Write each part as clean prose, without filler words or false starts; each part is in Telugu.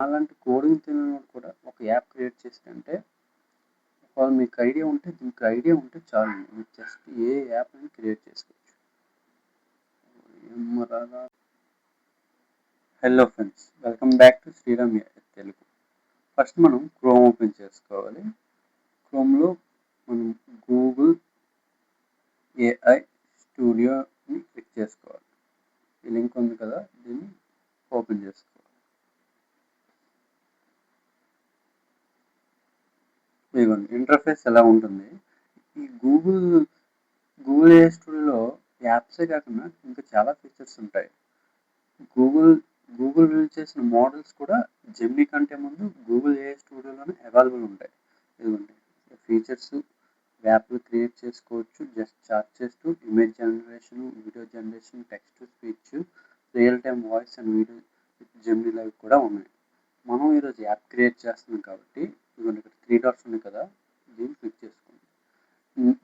అలాంటి కోడింగ్ తెలియనోడు కూడా ఒక యాప్ క్రియేట్ చేసాడంటే ఒకవేళ మీకు ఐడియా ఉంటే దీనికి ఐడియా ఉంటే చాలు మీకు జస్ట్ ఏ యాప్ అని క్రియేట్ చేసుకోవచ్చు. Hello friends, welcome back to Sriram Telugu. First మనం క్రోమ్ ఓపెన్ చేసుకోవాలి. క్రోమ్లో మనం గూగుల్ ఏఐ స్టూడియోని క్లిక్ చేసుకోవాలి. ఈ లింక్ ఉంది కదా, దీన్ని ఓపెన్ చేసుకోవాలి. ఇదిగోండి ఇంటర్ఫేస్ ఎలా ఉంటుంది. ఈ గూగుల్ ఏఐ స్టూడియోలో యాప్సే కాకుండా ఇంకా చాలా ఫీచర్స్ ఉంటాయి. గూగుల్ బిల్డ్ చేసిన మోడల్స్ కూడా జెమినీ కంటే ముందు గూగుల్ ఏఐ స్టూడియోలోనే అవైలబుల్ ఉంటాయి. ఇదిగోండి ఫీచర్స్, యాప్లు క్రియేట్ చేసుకోవచ్చు జస్ట్ చార్ట్ చేస్తూ. Image generation, video generation, text to speech, real time voice and video Gemini live కూడా ఉన్నాయి. మనం ఈరోజు యాప్ క్రియేట్ చేస్తున్నాం కాబట్టి ఇదిగోండి ఇక్కడ 3 డాట్స్ ఉన్నాయి కదా, దీన్ని క్లిక్ చేసుకోండి.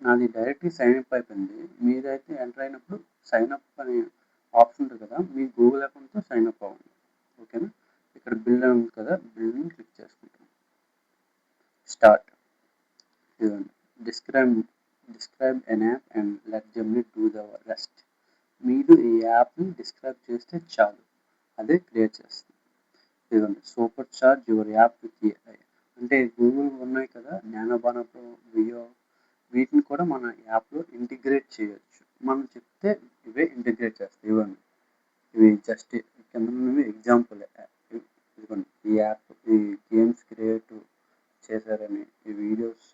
నాది డైరెక్ట్గా సైన్ అప్ అయిపోయింది. మీరైతే ఎంటర్ అయినప్పుడు సైన్ అప్ అనే ఆప్షన్ ఉంటుంది కదా, మీ గూగుల్ అకౌంట్తో సైన్ అప్ అవ్వండి. ఓకేనా. ఇక్కడ బిల్డ్ ఉంది కదా, బిల్డ్ని క్లిక్ చేసుకుంటాం. స్టార్ట్. ఇదిగోండి describe an app and let Gemini do the rest. మీరు ఈ యాప్ని డిస్క్రైబ్ చేస్తే చాలు, అదే క్రియేట్ చేస్తుంది. ఇదిగోండి super charge your app with AI. అంటే గూగుల్ ఉన్నాయి కదా, జ్ఞానబాణ ప్రో, వియో, వీటిని కూడా మన యాప్లో ఇంటిగ్రేట్ చేయొచ్చు. మనం చెప్తే ఇవే ఇంటిగ్రేట్ చేస్తాయి. ఇవ్వండి, ఇవి జస్ట్ కింద ఉన్నవి ఎగ్జాంపుల్. ఇదిగోండి ఈ యాప్, ఈ గేమ్స్ క్రియేట్ చేశారని, ఈ వీడియోస్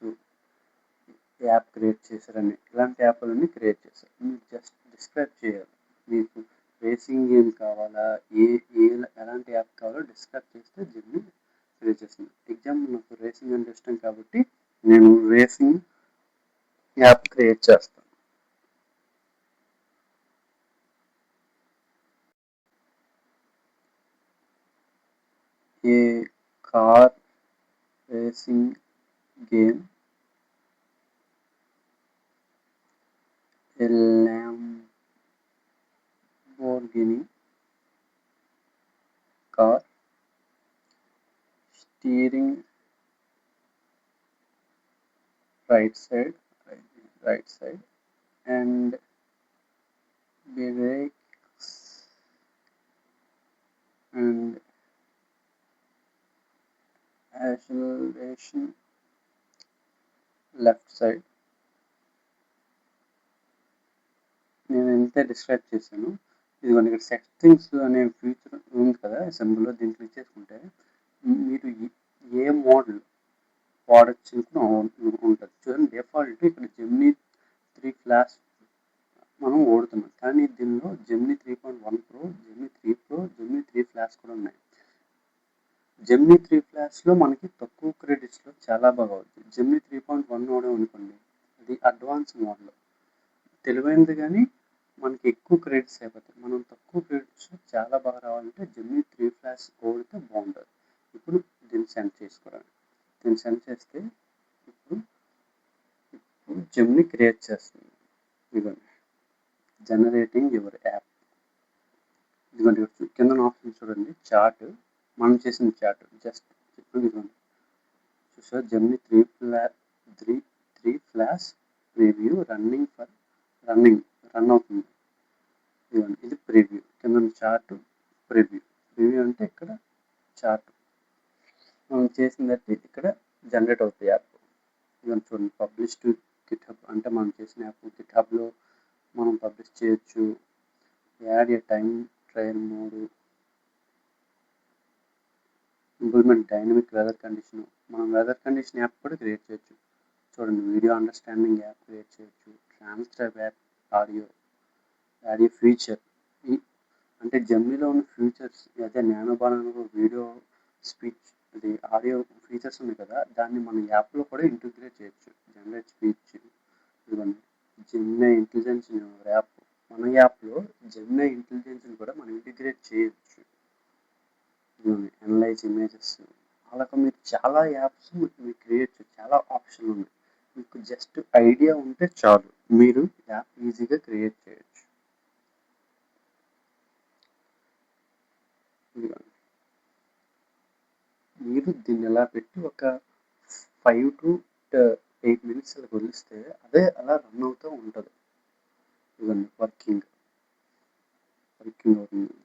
యాప్ క్రియేట్ చేశారని, ఇలాంటి యాప్లన్నీ క్రియేట్ చేశారు. మీరు జస్ట్ డిస్క్రైబ్ చేయాలి. మీకు రేసింగ్ గేమ్ కావాలా, ఎలాంటి యాప్ కావాలో డిస్క్రైబ్ చేస్తే దీన్ని క్రియేట్ చేస్తుంది. ఎగ్జాంపుల్ నాకు రేసింగ్ అంటే ఇష్టం కాబట్టి నేను రేసింగ్ యాప్ క్రియేట్ చేస్తాను. A car racing game, Lamborghini car, steering right side and brakes and acceleration left side. నేను ఎంత డిస్క్రైబ్ చేశాను. ఇదిగోండి ఇక్కడ సెట్టింగ్స్ అనే ఫీచర్ ఉంది కదా సింబల్లో, దీన్ని క్లిక్ చేసుకుంటే మీరు ఏ మోడల్ వాడచ్చు ఉంటుంది. చూడండి డిఫాల్ట్ ఇక్కడ జెమినీ 3 క్లాస్ మనం వాడుతున్నాం, కానీ దీనిలో Gemini 3.1 pro, Gemini 3 pro, Gemini 3 flash కూడా ఉన్నాయి. జెమినీ 3 ఫ్లాష్లో మనకి తక్కువ క్రెడిట్స్లో చాలా బాగా అవుతుంది. జెమినీ 3.1 వాడాం అనుకోండి, అది అడ్వాన్స్ మోడల్, తెలివైనది కానీ మనకి ఎక్కువ క్రెడిట్స్ అయిపోతాయి. మనం తక్కువ క్రెడిట్స్ చాలా బాగా రావాలంటే జెమినీ 3 ఫ్లాష్ వాడితే బాగుంటుంది. ఇప్పుడు దీన్ని సెండ్ చేసుకోవాలి. దీన్ని సెండ్ చేస్తే ఇప్పుడు జెమినీ క్రియేట్ చేస్తుంది. ఇదిగోండి జనరేటింగ్ యువర్ యాప్. ఇదిగోండి కింద ఆప్షన్ చూడండి, చార్ట్, మనం చేసిన చార్ట్ జస్ట్ ఇప్పుడు ఇదిగోండి చూసారు, జెమినీ 3 ఫ్లాష్ ప్రివ్యూ రన్ అవుతుంది. ఇదిగోండి ఇది ప్రివ్యూ, కింద చార్ట్ ప్రివ్యూ అంటే ఇక్కడ చార్ట్ మనం చేసిందంటే ఇక్కడ జనరేట్ అవుతుంది యాప్. ఇవన్నీ చూడండి, పబ్లిష్ టు గిట్హబ్ అంటే మనం చేసిన యాప్ గిట్హబ్లో మనం పబ్లిష్ చేయొచ్చు. Add a time trial mode, implement dynamic weather condition, మనం వెదర్ కండిషన్ యాప్ కూడా క్రియేట్ చేయొచ్చు. చూడండి వీడియో అండర్స్టాండింగ్ యాప్ క్రియేట్ చేయొచ్చు. ట్రాన్స్క్రైబ్ యాప్, ఆడియో ఫీచర్, అంటే జెమినీలో ఉన్న ఫీచర్స్ అదే జ్ఞానబాణంలో వీడియో, స్పీచ్, అది ఆడియో ఫీచర్స్ ఉన్నాయి కదా, దాన్ని మన యాప్లో కూడా ఇంటిగ్రేట్ చేయొచ్చు. జనరేట్ స్పీచ్, ఇవన్నీ జెమినీ ఇంటెలిజెన్స్ యాప్, మన యాప్లో జెమినీ ఇంటెలిజెన్స్ని కూడా మనం ఇంటిగ్రేట్ చేయొచ్చు. అనలైజ్ ఇమేజెస్, అలాగ మీరు చాలా యాప్స్ మీరు క్రియేట్ చేయొచ్చు. చాలా ఆప్షన్లు ఉన్నాయి. మీకు జస్ట్ ఐడియా ఉంటే చాలు, మీరు యాప్ ఈజీగా క్రియేట్ చేయొచ్చు. మీరు దీన్ని ఇలా పెట్టి ఒక 5 to 8 minutes అలా వదిలిస్తే అదే అలా రన్ అవుతూ ఉంటుంది. ఇవన్నీ వర్కింగ్ అవుతుంది.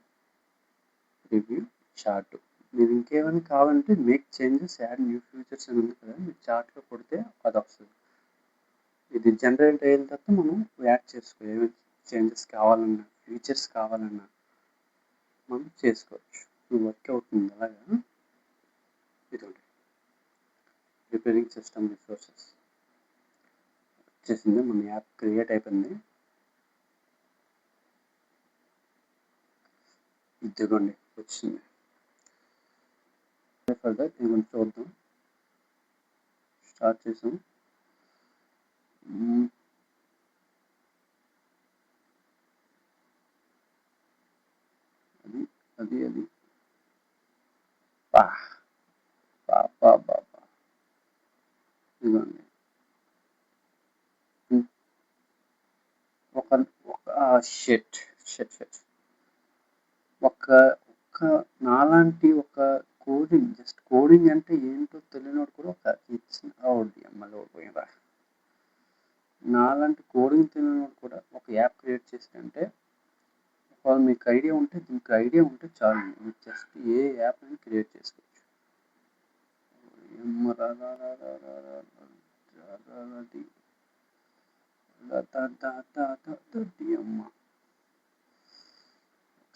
Review chart. మీరు ఇంకేమైనా కావాలంటే make changes, add new features అని ఉంది కదా, మీరు చార్ట్లో కొడితే అది వస్తుంది. ఇది జనరేట్ అయిన తర్వాత మనం యాడ్ చేసుకో, ఏమైనా చేంజెస్ కావాలన్నా, ఫీచర్స్ కావాలన్నా మనం చేసుకోవచ్చు. ఇది వర్క్ అవుతుంది. అలాగా ఇదండి రిపేరింగ్ సిస్టమ్ రిసోర్సెస్ వచ్చేసింది. మన యాప్ క్రియేట్ అయిపోయింది. ఇదిగోండి వచ్చింది. ఫర్దర్ ఇది చూద్దాం. స్టార్ట్ చేసాం. అది ఇదిగోండి ఒక షెట్ ఒక నాలాంటి ఒక కోడింగ్, జస్ట్ కోడింగ్ అంటే ఏంటో తెలియనోడు కూడా ఒక పోయిందా, నాలాంటి కోడింగ్ తెలియనోడు కూడా ఒక యాప్ క్రియేట్ చేశారంటే, ఒకవేళ మీకు ఐడియా ఉంటే, దీనికి ఐడియా ఉంటే చాలు, మీరు జస్ట్ ఏ యాప్ అని క్రియేట్ చేసుకోవచ్చు.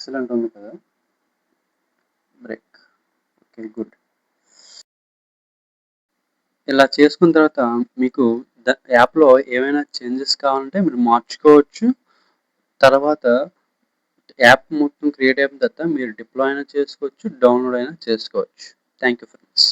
ఎక్సలెంట్ ఉంది కదా. బ్రేక్. Okay, good. ఇలా చేసుకున్న తర్వాత మీకు యాప్లో ఏమైనా చేంజెస్ కావాలంటే మీరు మార్చుకోవచ్చు. తర్వాత యాప్ మొత్తం క్రియేట్ అయిన తర్వాత మీరు డిప్లాయ్ అయినా చేసుకోవచ్చు, డౌన్లోడ్ అయినా చేసుకోవచ్చు. Thank you friends.